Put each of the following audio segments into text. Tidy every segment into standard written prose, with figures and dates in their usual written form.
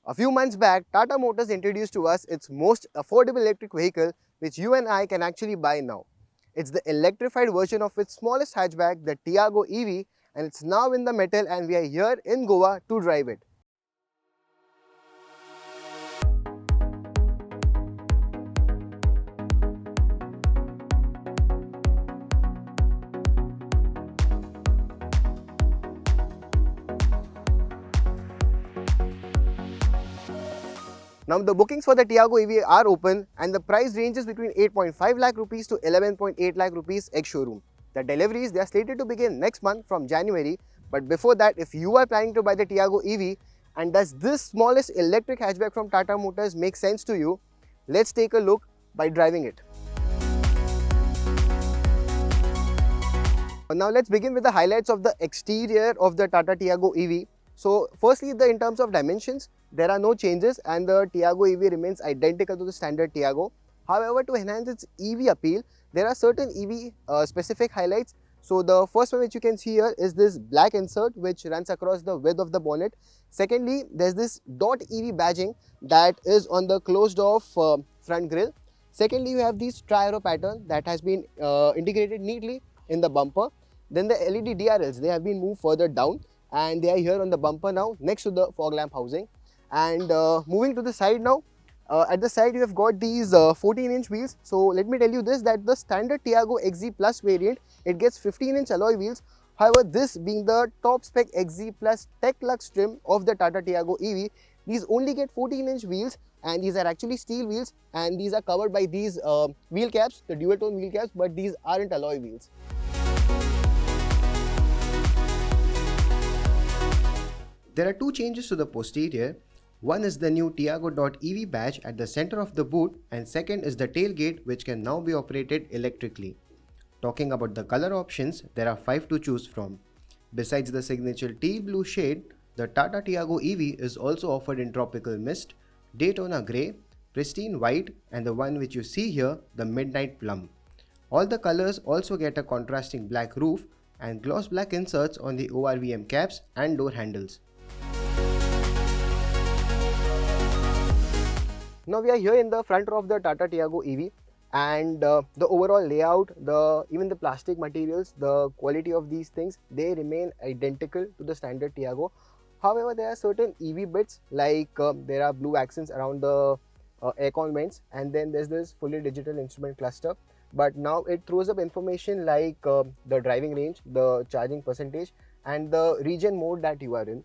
A few months back, Tata Motors introduced to us its most affordable electric vehicle, which you and I can actually buy now. It's the electrified version of its smallest hatchback, the Tiago EV, and it's now in the metal, and we are here in Goa to drive it. Now the bookings for the Tiago EV are open and the price ranges between 8.5 lakh rupees to 11.8 lakh rupees ex-showroom. The deliveries, they are slated to begin next month from January, but before that, if you are planning to buy the Tiago EV and does this smallest electric hatchback from Tata Motors make sense to you, let's take a look by driving it. Now let's begin with the highlights of the exterior of the Tata Tiago EV. So firstly, in terms of dimensions, there are no changes and the Tiago EV remains identical to the standard Tiago. However, to enhance its EV appeal, there are certain EV specific highlights. So the first one which you can see here is this black insert which runs across the width of the bonnet. Secondly, there's this .EV badging that is on the closed off front grille. Secondly, you have this tri-arrow pattern that has been integrated neatly in the bumper. Then the LED DRLs, they have been moved further down and they are here on the bumper now next to the fog lamp housing. And moving to the side now, at the side you have got these 14-inch wheels. So let me tell you this, that the standard Tiago XZ Plus variant, it gets 15-inch alloy wheels. However, this being the top spec XZ Plus Tech Lux trim of the Tata Tiago EV, these only get 14-inch wheels and these are actually steel wheels and these are covered by these wheel caps, the dual tone wheel caps, but these aren't alloy wheels. There are two changes to the posterior. One is the new Tiago.EV badge at the center of the boot and second is the tailgate which can now be operated electrically. Talking about the color options, there are 5 to choose from. Besides the signature teal blue shade, the Tata Tiago EV is also offered in tropical mist, Daytona grey, pristine white and the one which you see here, the midnight plum. All the colors also get a contrasting black roof and gloss black inserts on the ORVM caps and door handles. Now we are here in the front row of the Tata Tiago EV and the overall layout, even the plastic materials, the quality of these things, they remain identical to the standard Tiago. However, there are certain EV bits like there are blue accents around the aircon vents and then there's this fully digital instrument cluster. But now it throws up information like the driving range, the charging percentage and the Regen mode that you are in.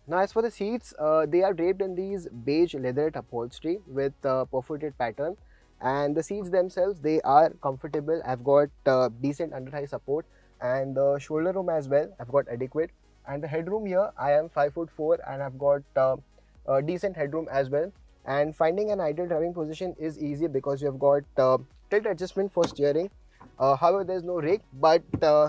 Now as for the seats, they are draped in these beige leatherette upholstery with perforated pattern and the seats themselves, they are comfortable. I've got decent under thigh support and the shoulder room as well, I've got adequate. And the headroom here, I am 5'4" and I've got a decent headroom as well. And finding an ideal driving position is easy because you've got tilt adjustment for steering. However, there's no rake, but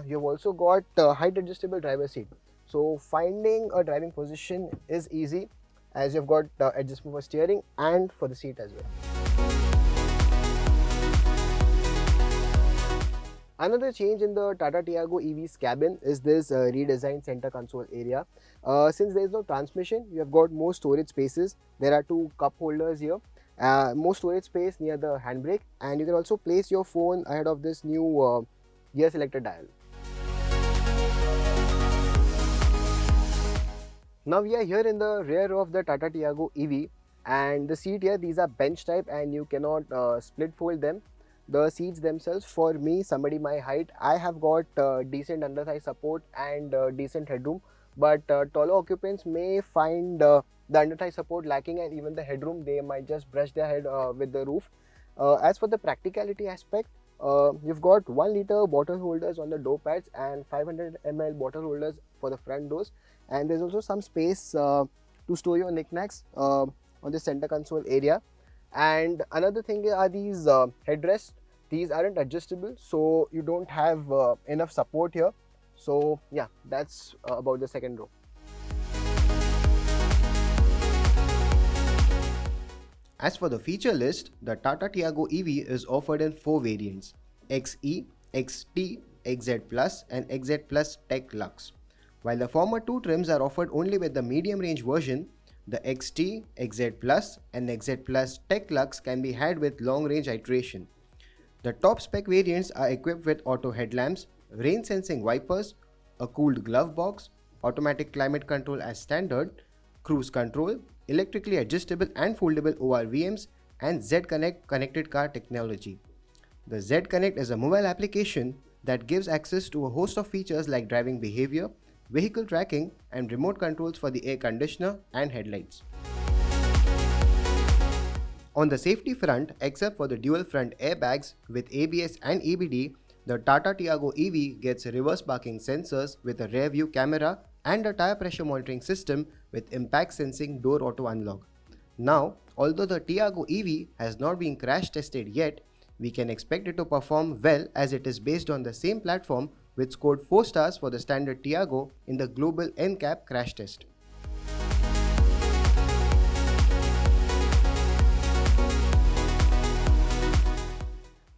you've also got height adjustable driver seat. So finding a driving position is easy as you've got adjustment for steering and for the seat as well. Another change in the Tata Tiago EV's cabin is this redesigned center console area. Since there is no transmission, you have got more storage spaces. There are 2 cup holders here, more storage space near the handbrake, and you can also place your phone ahead of this new gear selector dial. Now we are here in the rear row of the Tata Tiago EV and the seat here, these are bench type and you cannot split fold them. The seats themselves, for me, somebody my height, I have got decent under thigh support and decent headroom, but taller occupants may find the under thigh support lacking and even the headroom, they might just brush their head with the roof. As for the practicality aspect, you've got 1 liter bottle holders on the door pads and 500 ml bottle holders for the front doors, and there's also some space to store your knickknacks on the center console area. And another thing are these headrests. These aren't adjustable, so you don't have enough support here. So yeah, that's about the second row. As for the feature list, the Tata Tiago EV is offered in 4 variants: XE, XT, XZ Plus and XZ Plus Tech Lux. While the former two trims are offered only with the medium range version, the XT, XZ Plus and XZ Plus Tech Lux can be had with long range iteration. The top spec variants are equipped with auto headlamps, rain sensing wipers, a cooled glove box, automatic climate control as standard, cruise control, electrically adjustable and foldable ORVMs, and ZConnect connected car technology. The ZConnect is a mobile application that gives access to a host of features like driving behavior, vehicle tracking, and remote controls for the air conditioner and headlights. On the safety front, except for the dual front airbags with ABS and EBD, the Tata Tiago EV gets reverse parking sensors with a rear view camera and a tire pressure monitoring system with impact sensing door auto unlock. Now, although the Tiago EV has not been crash tested yet, we can expect it to perform well as it is based on the same platform which scored 4 stars for the standard Tiago in the global NCAP crash test.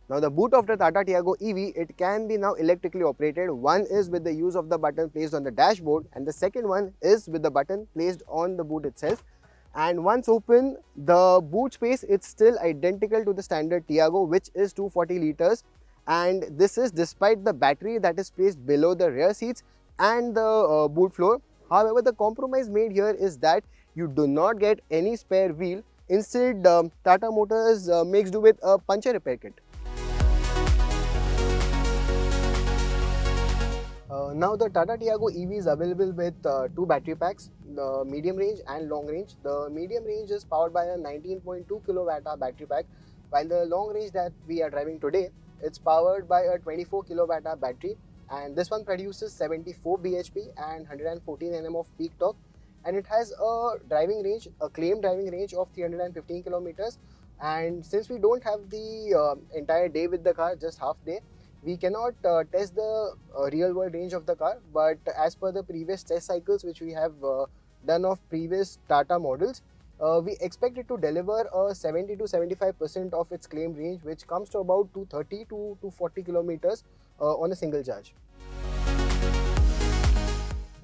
Now the boot of the Tata Tiago EV, it can be now electrically operated. One is with the use of the button placed on the dashboard and the second one is with the button placed on the boot itself. And once open, the boot space is still identical to the standard Tiago, which is 240 liters, and this is despite the battery that is placed below the rear seats and the boot floor. However, the compromise made here is that you do not get any spare wheel. Instead, Tata Motors makes do with a puncture repair kit. Now the Tata Tiago EV is available with two battery packs, the medium range and long range. The medium range is powered by a 19.2 kWh battery pack, while the long range that we are driving today, it's powered by a 24 kWh battery, and this one produces 74 bhp and 114 Nm of peak torque, and it has a driving range, a claimed driving range of 315 kilometers. And since we don't have the entire day with the car, just half day, we cannot test the real world range of the car, but as per the previous test cycles which we have done of previous Tata models, we expect it to deliver a 70 to 75% of its claimed range, which comes to about 230 to 240 kilometers on a single charge.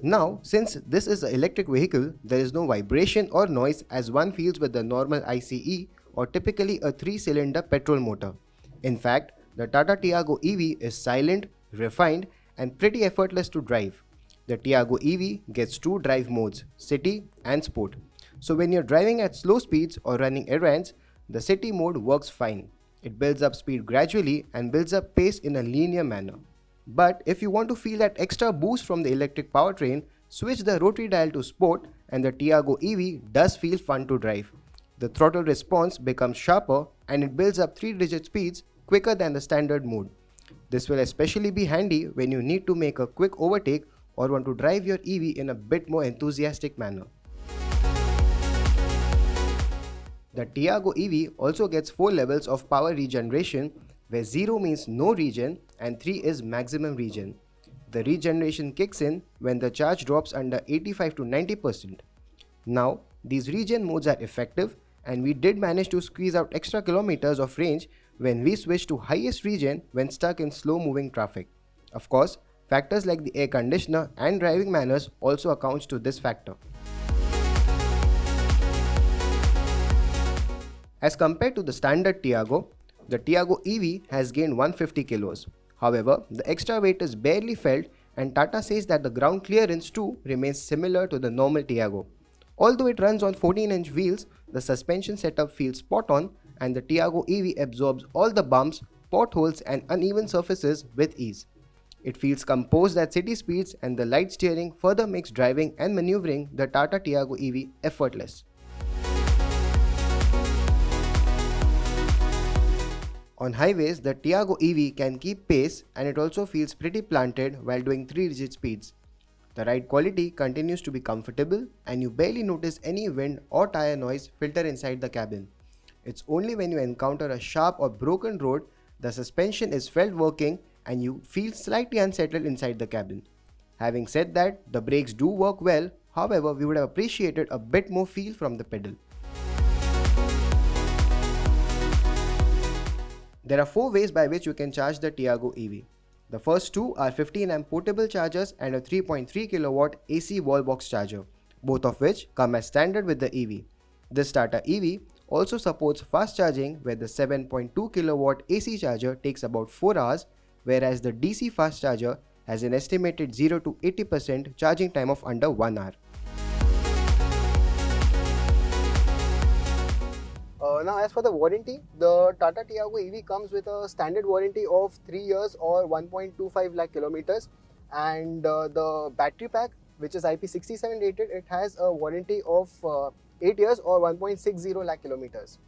Now, since this is an electric vehicle, there is no vibration or noise as one feels with the normal ICE or typically a 3-cylinder petrol motor. In fact, the Tata Tiago EV is silent, refined, and pretty effortless to drive. The Tiago EV gets two drive modes, City and Sport. So when you're driving at slow speeds or running errands, the City mode works fine. It builds up speed gradually and builds up pace in a linear manner. But if you want to feel that extra boost from the electric powertrain, switch the rotary dial to Sport and the Tiago EV does feel fun to drive. The throttle response becomes sharper and it builds up 3-digit speeds quicker than the standard mode. This will especially be handy when you need to make a quick overtake or want to drive your EV in a bit more enthusiastic manner. The Tiago EV also gets 4 levels of power regeneration, where 0 means no regen and 3 is maximum regen. The regeneration kicks in when the charge drops under 85 to 90%. Now, these regen modes are effective and we did manage to squeeze out extra kilometers of range when we switched to highest regen when stuck in slow moving traffic. Of course, factors like the air conditioner and driving manners also accounts to this factor. As compared to the standard Tiago, the Tiago EV has gained 150 kilos. However, the extra weight is barely felt and Tata says that the ground clearance too remains similar to the normal Tiago. Although it runs on 14-inch wheels, the suspension setup feels spot on and the Tiago EV absorbs all the bumps, potholes and uneven surfaces with ease. It feels composed at city speeds and the light steering further makes driving and maneuvering the Tata Tiago EV effortless. On highways, the Tiago EV can keep pace and it also feels pretty planted while doing 3-digit speeds. The ride quality continues to be comfortable and you barely notice any wind or tire noise filter inside the cabin. It's only when you encounter a sharp or broken road, the suspension is felt working and you feel slightly unsettled inside the cabin. Having said that, the brakes do work well, however, we would have appreciated a bit more feel from the pedal. There are 4 ways by which you can charge the Tiago EV. The first two are 15 amp portable chargers and a 3.3 kilowatt AC wallbox charger, both of which come as standard with the EV. This Tata EV also supports fast charging where the 7.2 kilowatt AC charger takes about 4 hours, whereas the DC fast charger has an estimated 0 to 80% charging time of under 1 hour. Now as for the warranty, the Tata Tiago EV comes with a standard warranty of 3 years or 1.25 lakh kilometers, and the battery pack, which is IP67 rated, it has a warranty of 8 years or 1.60 lakh kilometers.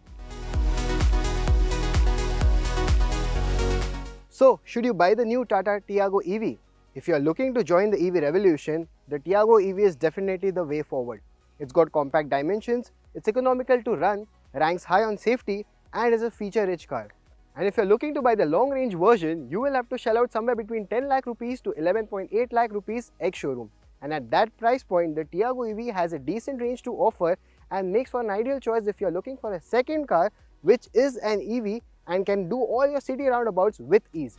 So, should you buy the new Tata Tiago EV? If you are looking to join the EV revolution, the Tiago EV is definitely the way forward. It's got compact dimensions, it's economical to run, ranks high on safety, and is a feature-rich car. And if you're looking to buy the long-range version, you will have to shell out somewhere between 10 lakh rupees to 11.8 lakh rupees ex-showroom. And at that price point, the Tiago EV has a decent range to offer and makes for an ideal choice if you're looking for a second car which is an EV and can do all your city roundabouts with ease.